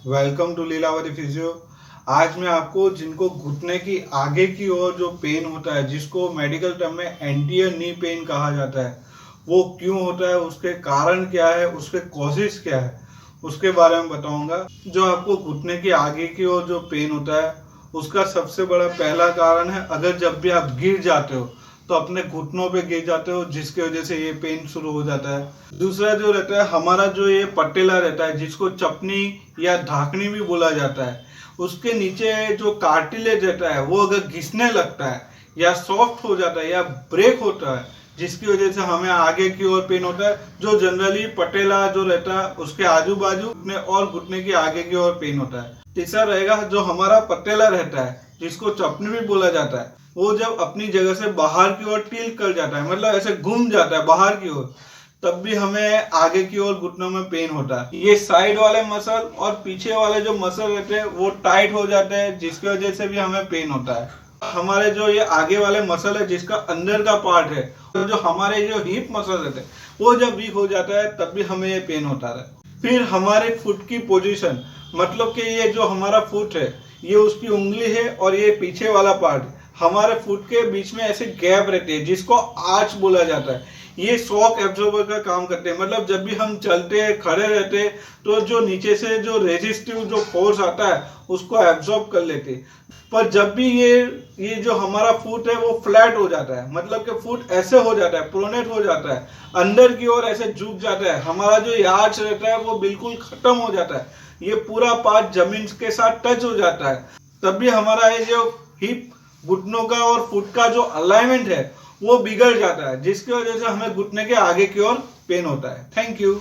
Welcome to Lilavati physio. आज मैं आपको जिनको घुटने की आगे की ओर जो पेन होता है, जिसको मेडिकल टर्म में एंटीरियर नी पेन कहा जाता है, वो क्यों होता है, उसके कारण क्या है, उसके कॉजेस क्या है, उसके बारे में बताऊंगा। जो आपको घुटने की आगे की ओर जो पेन होता है, उसका सबसे बड़ा पहला कारण है अगर जब भी आप गिर जाते हो तो अपने घुटनों पे गिर जाते हो, जिसकी वजह से ये पेन शुरू हो जाता है। दूसरा जो रहता है हमारा जो ये पटेला रहता है, जिसको चपनी या ढाकनी भी बोला जाता है, उसके नीचे जो कार्टिलेज रहता है वो अगर घिसने लगता है या सॉफ्ट हो जाता है या ब्रेक होता है, जिसकी वजह से हमें आगे की ओर पेन होता है। जो जनरली पटेला जो रहता है उसके आजू बाजू घुटने और घुटने की आगे की ओर पेन होता है। तीसरा रहेगा जो हमारा पटेला रहता है, जिसको चपनी भी बोला जाता है, वो जब अपनी जगह से बाहर की ओर टिल्ट कर जाता है, मतलब ऐसे घूम जाता है बाहर की ओर, तब भी हमें आगे की ओर घुटनों में पेन होता है। ये साइड वाले मसल और पीछे वाले जो मसल रहते हैं वो टाइट हो जाते हैं, जिसकी वजह से भी हमें पेन होता है। हमारे जो ये आगे वाले मसल है, जिसका अंदर का पार्ट है, तो जो हमारे जो हिप मसल रहते हैं, वो जब वीक हो जाता है तब भी हमें ये पेन होता है। फिर हमारे फुट की पोजीशन, मतलब कि ये जो हमारा फुट है, ये उसकी उंगली है और ये पीछे वाला पार्ट, हमारे फुट के बीच में ऐसे गैप रहती है, जिसको आर्च बोला जाता है। ये शॉक एब्जॉर्बर का काम करते हैं, मतलब जब भी हम चलते हैं, खड़े रहते हैं, तो जो नीचे से जो रेजिस्टिव जो फोर्स आता है उसको एब्जॉर्ब कर लेते हैं। पर जब भी ये जो हमारा फुट है वो फ्लैट हो जाता है, मतलब कि फुट ऐसे हो जाता है, प्रोनेट हो जाता है, अंदर की ओर ऐसे झुक जाता है, हमारा जो आर्च रहता है वो बिल्कुल खत्म हो जाता है, ये पूरा पार्ट जमीन के साथ टच हो जाता है, तब भी हमारा ये जो हिप, घुटनों का और फुट का जो अलाइनमेंट है वो बिगड़ जाता है, जिसकी वजह से हमें घुटने के आगे की ओर पेन होता है। Thank you.